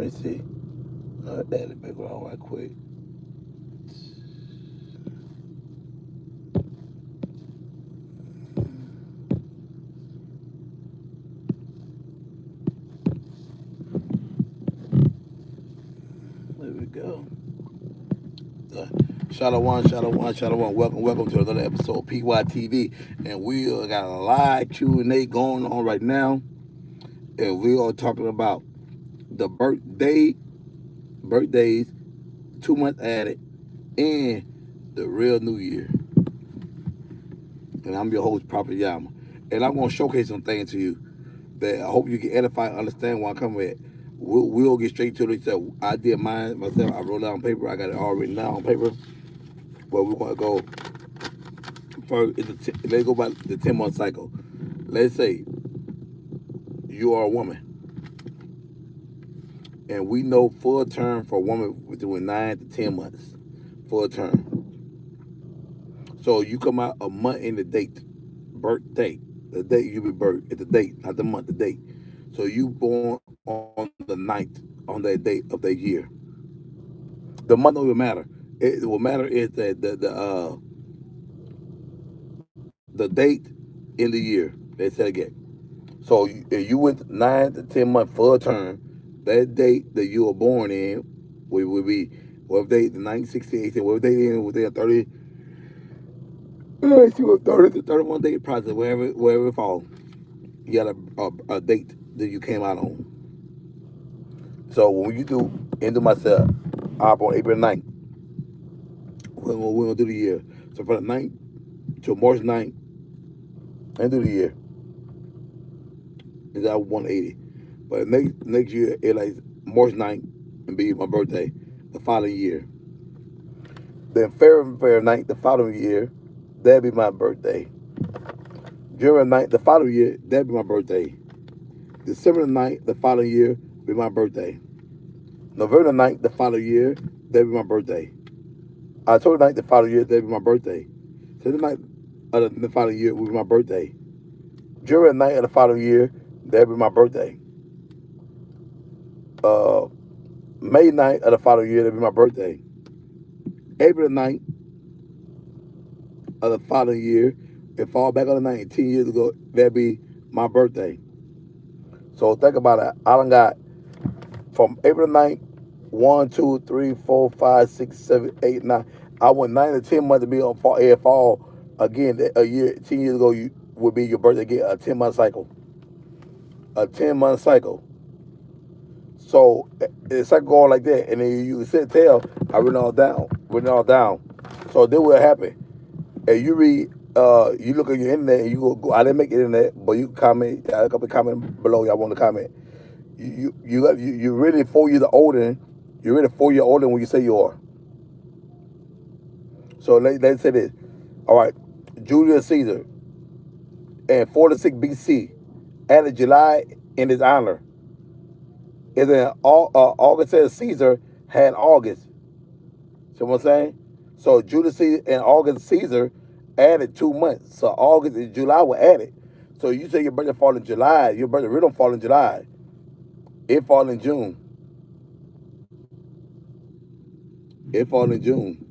me see. Add the background right quick. There we go. Uh, Shalom. Welcome to another episode of PYTV. And we got a live Q&A going on right now. And we are talking about the birthdays, 2 months added, and the real New Year. And I'm your host, Prophet Yama. And I'm going to showcase some things to you that I hope you can edify and understand where I'm coming with. We'll get straight to it. So I did mine myself. I wrote it on paper. I got it all written down on paper. But we're going to go first. Let's go by the 10-month cycle. Let's say you are a woman. And we know full term for a woman between 9 to 10 months. Full term. So you come out a month in the date. Birth date. The date you be birthed. It's the date, not the month, the date. So you born on the ninth, on that date of that year. The month don't even matter. It will matter is that the date in the year. They said again. So if you went 9 to 10 month full term, that date that you were born in would be whatever date, the 1968, whatever date in within 30, 30 to 31 day process, wherever it falls. You got a date that you came out on. So when you do into myself, I'm on April 9th. We're gonna do the year. So from the 9th to March 9th, end of the year, is at 180. But next year, it like March 9th and be my birthday the following year. Then February 9th the following year, that'd be my birthday. January 9th the following year, that'd be my birthday. December 9th the following year, be my birthday. November 9th the following year, that'd be my birthday. October 9th the following year, that'd be my birthday. September 9th of the following year would be my birthday. January 9th of the following year, that'd be my birthday. Uh, May 9th of the following year, that'd be my birthday. April 9th of the following year, it fall back on the 19 years ago, that'd be my birthday. So think about it. I done got from April 9th, 1, 2, 3, 4, 5, 6, 7, 8, 9. I went 9 to 10 months to be on fall. Again, a year, 10 years ago, you would be your birthday again, a 10-month cycle. A 10-month cycle. So it's like going like that, and then you sit and tell, I written it all down. So then what happen? And you read, you look at your internet, and you go I didn't make it internet, but you comment, a couple comment below. Y'all want to comment? You really 4 years older. You're really 4 years older than when you say you are. So let's say this. All right, Julius Caesar in 46 BC added July in his honor. And then August says Caesar had August. See what I'm saying? So Julius Caesar and August Caesar added 2 months. So August and July were added. So you say your birthday fall in July. Your birthday really don't fall in July. It fall in June. It fall in June.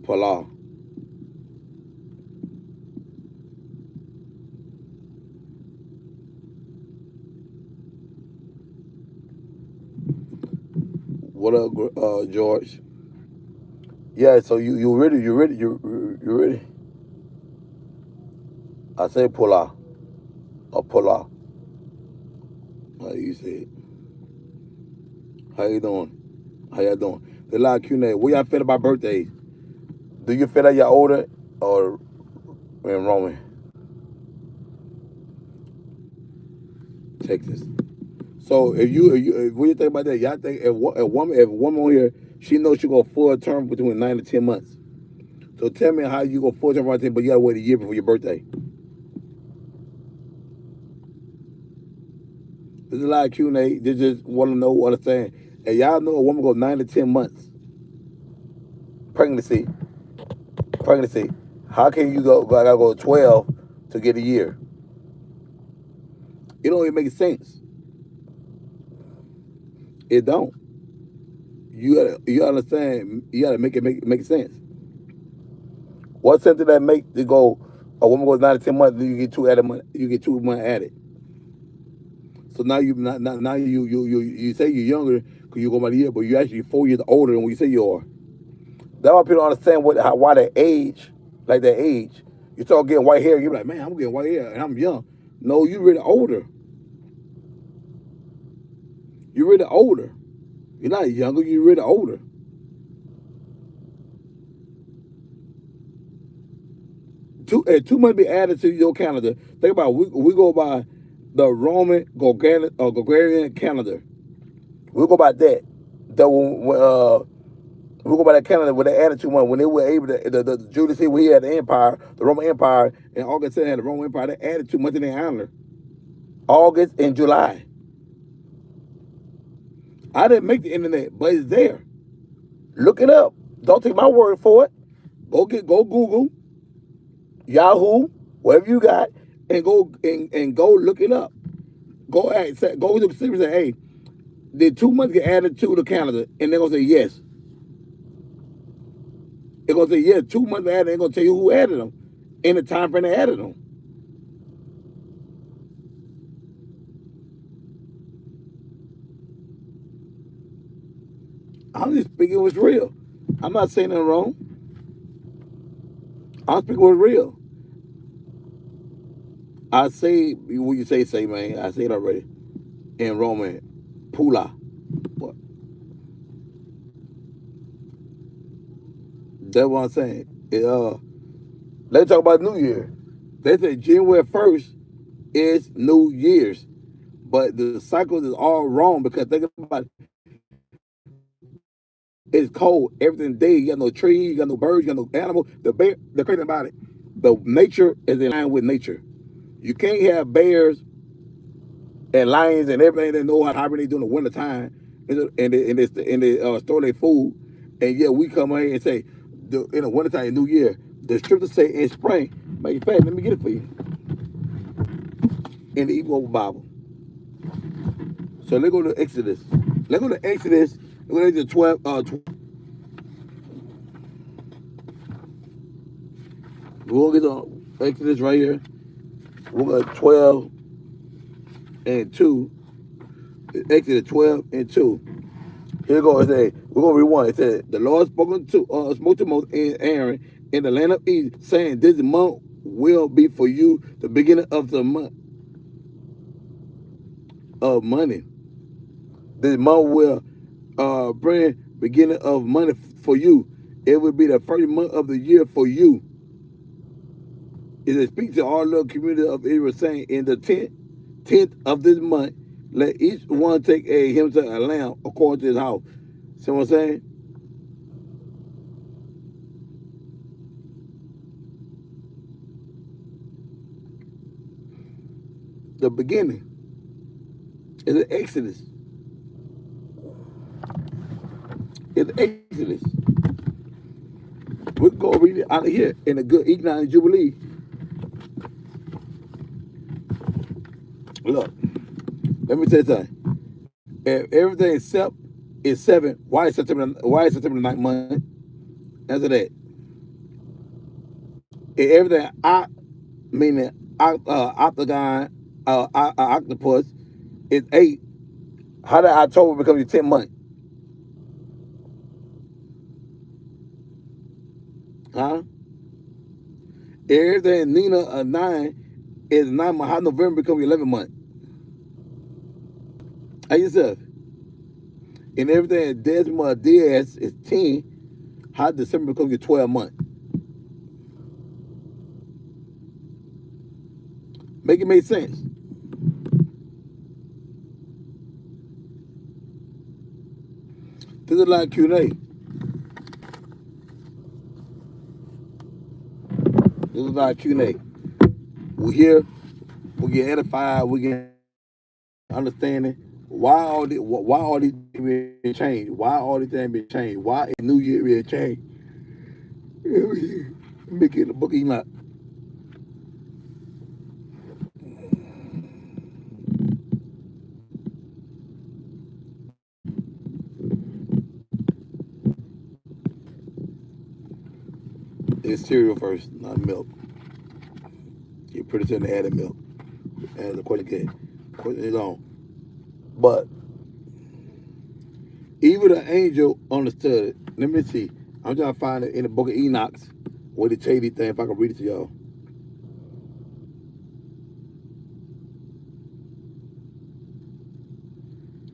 Polar. What up, George? Yeah. So you ready? I say polar or polar. How you say it? How you doing? How y'all doing? The live Q&A. What y'all feel about birthdays? Do you feel like y'all older or in Roman, Texas? So if what you think about that? Y'all think if a woman on here, she knows she go full term between 9 to 10 months. So tell me how you go full term right there, but you gotta wait a year before your birthday. This is a lot of Q&A. They just want to know what I'm saying. And y'all know a woman go 9 to 10 months pregnancy. Pregnancy. How can you I gotta go 12 to get a year? It don't even make sense. It don't. You understand? You gotta make sense. What sense did that make to go? A woman goes 9 to 10 months, then you get 2 added month. You get 2 months added. So now now you say you're younger because you go by the year, but you're actually 4 years older than what you say you are. That's why people don't understand why they age like they age. You start getting white hair, you're like, man, I'm getting white hair and I'm young. No, you're really older. You're really older. You're not younger. You're really older. 2 months be added to your calendar. Think about it. We go by the Roman Gregorian calendar. We go by that. The we go by that calendar when they added 2 months when they were able to Julius Caesar when he had the empire, the Roman Empire, and August had the Roman Empire. They added 2 months in their calendar. August and July. I didn't make the internet, but it's there. Look it up. Don't take my word for it. Go Google, Yahoo, whatever you got, and go look it up. Go to the city and say, hey, did 2 months get added to the calendar? And they're gonna say yes. They're gonna say yes. 2 months added. They're gonna tell you who added them, and the time frame they added them. I'm just speaking what's real. I'm not saying nothing wrong. I'm speaking what's real. I say what you say, man. I say it already in Roman. Pula. What? That's what I'm saying. Let's talk about New Year. They say January 1st is New Year's, but the cycle is all wrong because think about it. It's cold. Everything day. You got no trees. You got no birds. You got no animal. The crazy about it, the nature is in line with nature. You can't have bears and lions and everything that know how to hibernate during the winter time and they store their food. And yeah, we come here and say in the wintertime, New Year, the scriptures say in spring. Matter of fact, let me get it for you in the Hebrew Bible. So let's go to Exodus. Let's go to Exodus. Let's go to 12. We'll get on Exodus right here. We'll go to 12 and 2. Exodus 12 and 2. Here we go. It say, we're going to read one. It said, the Lord spoke to Moses and Aaron in the land of Egypt, saying, this month will be for you the beginning of the month of money. This month will bring beginning of money for you. It will be the first month of the year for you. It speaks to our little community of Israel, saying, in the tenth of this month, let each one take himself a lamb according to his house. See what I'm saying? The beginning is the Exodus. It's the Exodus. We can go read it out of here in a good Economic Jubilee. Look, let me tell you something. If everything except is 7, why is September? Why is September the 9th month? Answer that. If everything meaning octagon, octopus is 8. How did October become your 10th month? Huh? Everything Nina 9 is 9 month. How November become your 11th month? How yourself? And everything Desmond Diaz is 10. How December become your 12th month? Make it make sense. This is like Q&A. This is like Q&A. We're here. We get edified. We get understanding. Why all these things been changed? Why all these things been changed? Why a New Year been changed? Let me get the book of Enoch. It's cereal first, not milk. You pretty soon they added milk. And the question again. Question is on. But even the angel understood it. Let me see. I'm trying to find it in the book of Enoch where they tell you these things if I can read it to y'all.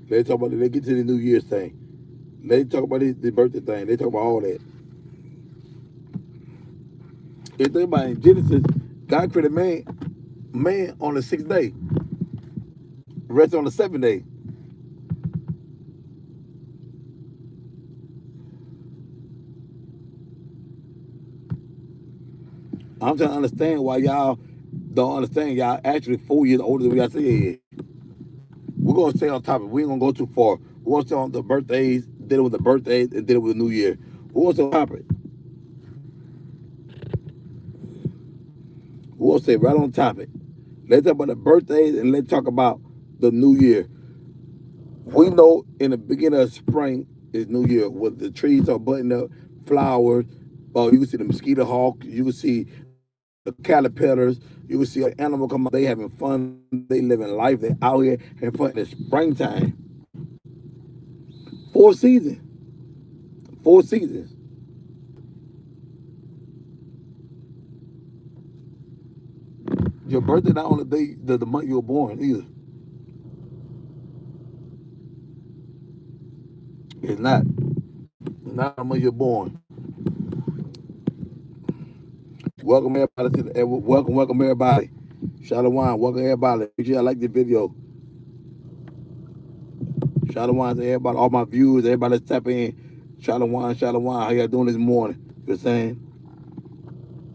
They talk about it, they get to the New Year's thing. They talk about the birthday thing. They talk about all that. If you think about it, in Genesis, God created man on the 6th day, rest on the 7th day. I'm trying to understand why y'all don't understand. Y'all actually 4 years older than y'all say yeah. We're gonna stay on topic. We ain't gonna go too far. We're gonna stay on the birthdays, dealing with the birthdays, and dealing with the New Year. We're gonna stay on topic. We're gonna stay right on topic. Let's talk about the birthdays and let's talk about the New Year. We know in the beginning of spring is New Year, with the trees are buttoning up, flowers. Oh, you can see the mosquito hawk. You can see the caterpillars. You can see an animal come out. They having fun. They living life. They out here having fun in the springtime. 4 seasons. 4 seasons. Your birthday not on the day, the month you were born either. It's not. It's not the month you're born. Welcome everybody to the welcome everybody. Shalom, welcome everybody. Make sure I like the video. Shalom to everybody, all my viewers, everybody that's tapping in. Shalom, shalom. How y'all doing this morning? You know what I'm saying?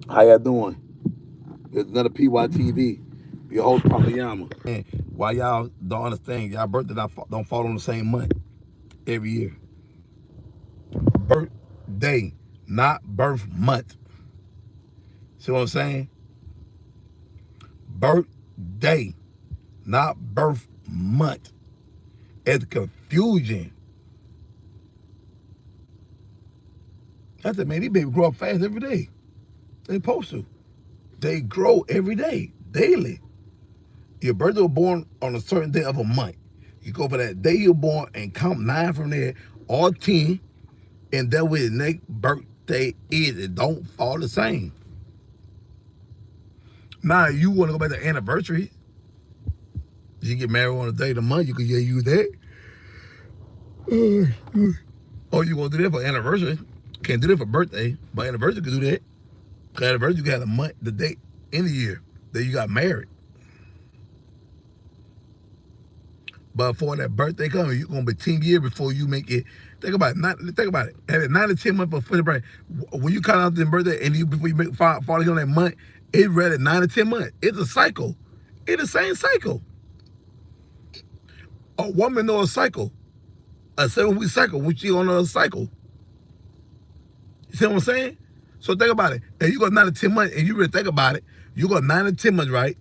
How y'all doing? It's another PYTV. Your host, Papa Yama. Why y'all don't understand? Y'all birthday don't fall on the same month every year. Birthday, not birth month. See what I'm saying? Birthday, not birth month. It's confusion. I said, man, these babies grow up fast every day. They supposed to. They grow every day, daily. Your birthday was born on a certain day of a month. You go for that day you're born and count 9 from there, or 10, and that way the next birthday is. It don't fall the same. Now, you want to go back to anniversary. You get married on a day of the month, you can use that. Or you want to do that for anniversary. Can't do that for birthday, but anniversary can do that. For anniversary, you got a month, the date in the year that you got married. But for that birthday coming, you're gonna be 10 years before you make it. Think about it. Think about it. Having 9 to 10 months before the birthday. When you count out the birthday and before you make fall on that month, it's ready 9 to 10 months. It's a cycle. It's the same cycle. A woman knows a cycle. A 7-week cycle, which she on a cycle. You see what I'm saying? So think about it. And you got 9 to 10 months, and you really think about it, you got 9 to 10 months, right?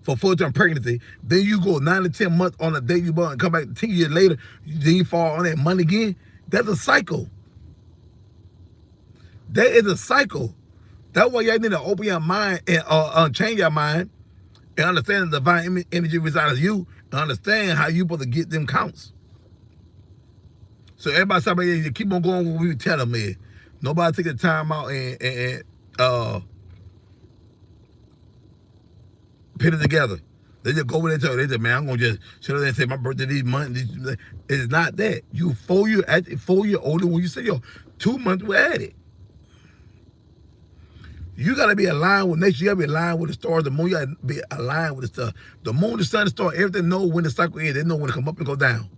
For full-term pregnancy, then you go 9 to 10 months on the day you born and come back 10 years later, then you fall on that month again. That's a cycle. That is a cycle. That's why y'all need to open your mind and change your mind and understand the divine energy resides in you and understand how you supposed to get them counts. So everybody stop here, you keep on going what we tell them, man. Nobody take the time out and put it together. They just go over there and tell they say, man, I'm gonna just sit there and say my birthday this month. It's not that. You 4 year older when you say yo, 2 months we added. You gotta be aligned with nature. You gotta be aligned with the stars. The moon, you gotta be aligned with the stuff. The moon, the sun, the star, everything know when the cycle is. They know when to come up and go down.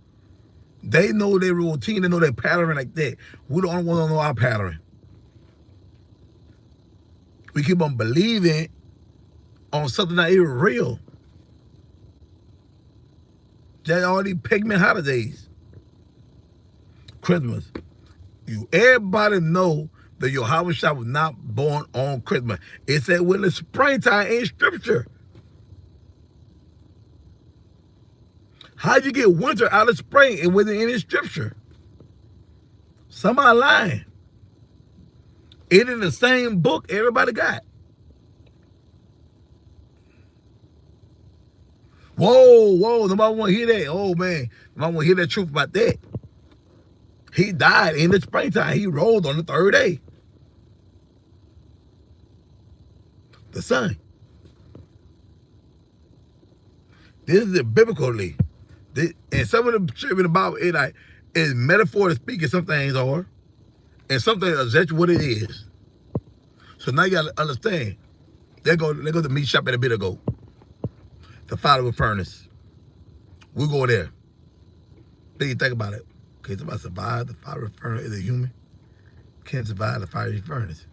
They know their routine, they know their pattern like that. We the only ones that know our pattern. We keep on believing on something not even real. Just all these pigment holidays. Christmas. Everybody know that your Yahweh was not born on Christmas. It said when the springtime in scripture. How'd you get winter out of spring and within any scripture? Somebody lying. It in the same book everybody got. Whoa, nobody want to hear that. Oh, man, nobody want to hear the truth about that. He died in the springtime. He rose on the third day. The sun. This is it biblically. And some of the shit in the Bible, is metaphor to speak, and some things are. And some things are exactly what it is. So now you got to understand. They go to meat shop in a bit ago. The fire furnace. We go there. Then you think about it. Can somebody survive the fiery furnace as a human? Can't survive the fiery furnace.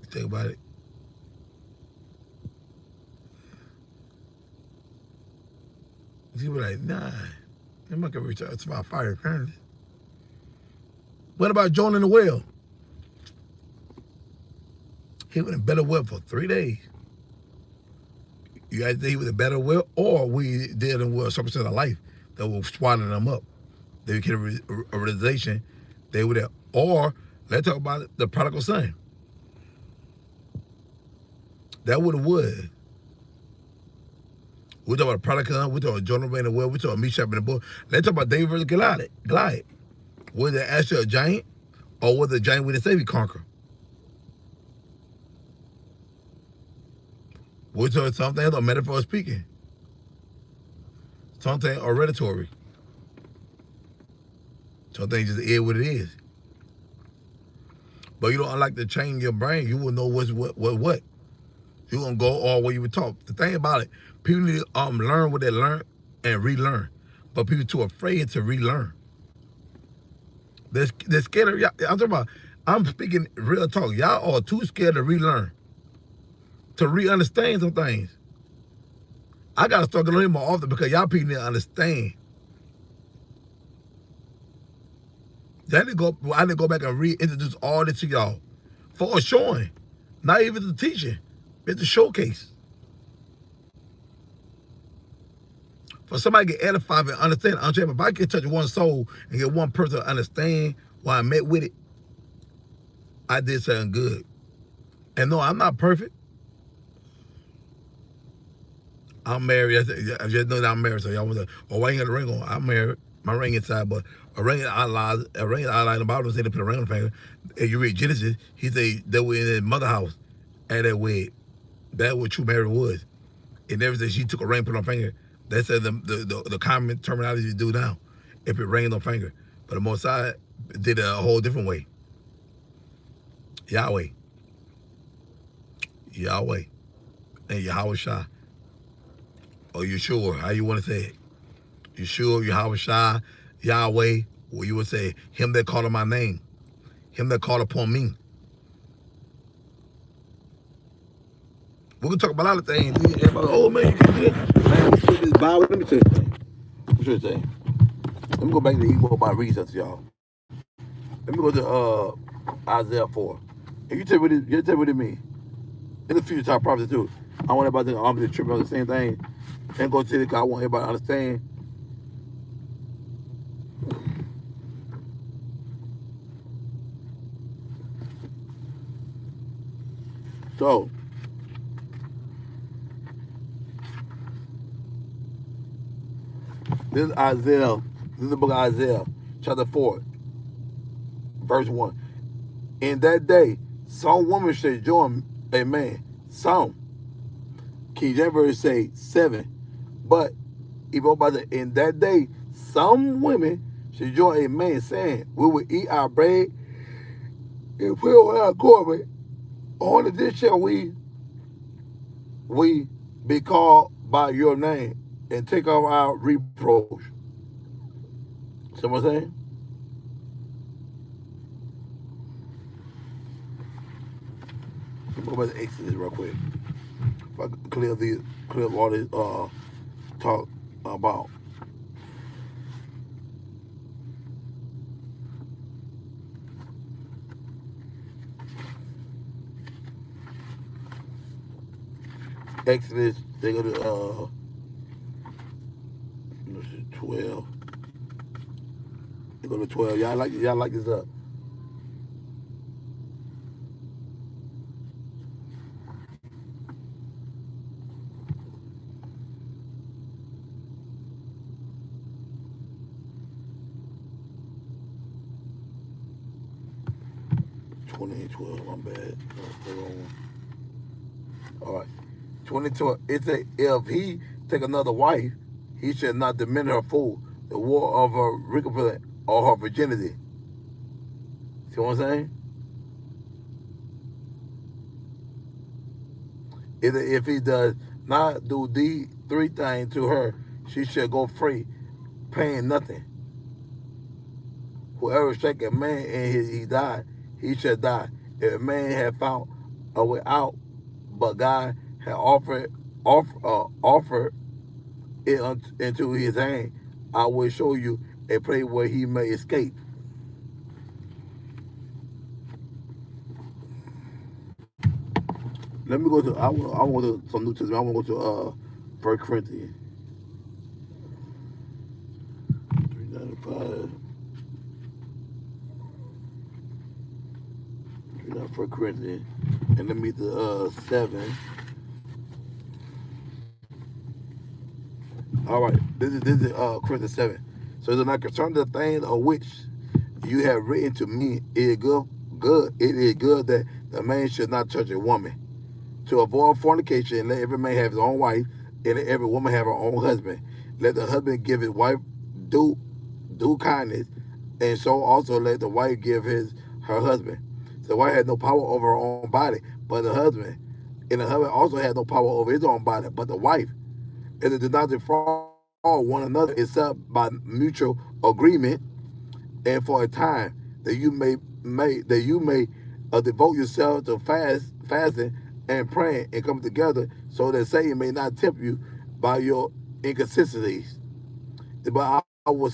You think about it. You be like, nah, I'm not gonna reach out to my fiery furnace. What about Jonah in the well? He was in a better well for 3 days. You guys think he was in a better well, or we did in well some percent of life that was swallowing them up. They became a realization they were there. Or let's talk about the prodigal son. That would have would. We talk about prodigal son. We talk about Jonah in the well. We talk about Meshach in the book. Let's talk about David versus Goliath. Was it actually a giant, or was it a giant with a Savior conquer? We talk something else, or metaphor speaking. Something hereditary. Something just is what it is. But you don't like to change your brain. You will know what's what. You gonna go all where you were taught. The thing about it, people need to learn what they learn and relearn. But people too afraid to relearn. They're scared of y'all. I'm speaking real talk. Y'all are too scared to relearn. To re-understand some things. I gotta start learning more often because y'all people need to understand. I need to go back and reintroduce all this to y'all. For a showing. Not even the teaching. It's a showcase. For somebody to get edified and understand, if I can touch one soul and get one person to understand why I met with it, I did something good. And no, I'm not perfect. I'm married. I just know that I'm married. So y'all want to, why you got a ring on? I'm married. My ring inside, but a ring outline the Bible say to put a ring on the finger. If you read Genesis, he say they were in his mother house at that wedding. That's what true marriage was. It never said she took a ring, put on her finger. That's the common terminology you do now. If it rings on finger. But the Most High did it a whole different way. Yahweh. And Yahweh Shah. Or Yeshua, how you want to say it. Yeshua, Yahweh Shah, Yahweh, or you would say, him that called on my name. Him that called upon me. We're going to talk about a lot of things. Everybody, oh man, you can do it. Man, this Bible, let me tell you something. Let me tell you something. Let me go back to the Hebrew by research, y'all. Let me go to Isaiah 4. And you tell me what it means. In the future type prophecy too. I want everybody to think I'm just tripping on the same thing. And go to it because I want everybody to understand. So, this is Isaiah. This is the book of Isaiah, chapter 4, verse 1. In that day, some woman shall join a man. Some. King James Version say 7. But even by in that day, some women should join a man saying, we will eat our bread and put on our garment. Only this shall we be called by your name and take off our reproach. See what I'm saying? Let's go back to Exodus real quick. If I clear up all this talk about. Exodus, they go to 12. They go to 12. Y'all like this up. 2012, my bad. All right. 22, it says, if he take another wife, he should not diminish her food, the war of her recompense or her virginity. See what I'm saying? If he does not do these three things to her, she shall go free, paying nothing. Whoever shake a man and he died, he shall die. If a man had found a way out, but God had offered it into his hand, I will show you a place where he may escape. Let me go to. I want to some New Testament. I want to go to First Corinthians 3:95. First Corinthians, and let me the 7. All right, this is Corinthians 7. So it's not concerning the things of which you have written to me. It is good. It is good that the man should not touch a woman, to avoid fornication, and let every man have his own wife, and let every woman have her own husband. Let the husband give his wife due due kindness, and so also let the wife give his her husband. So the wife had no power over her own body, but the husband, and the husband also had no power over his own body, but the wife. And it did not defraud one another except by mutual agreement, and for a time, that you may devote yourself to fasting and praying and come together, so that Satan may not tempt you by your inconsistencies. But I will say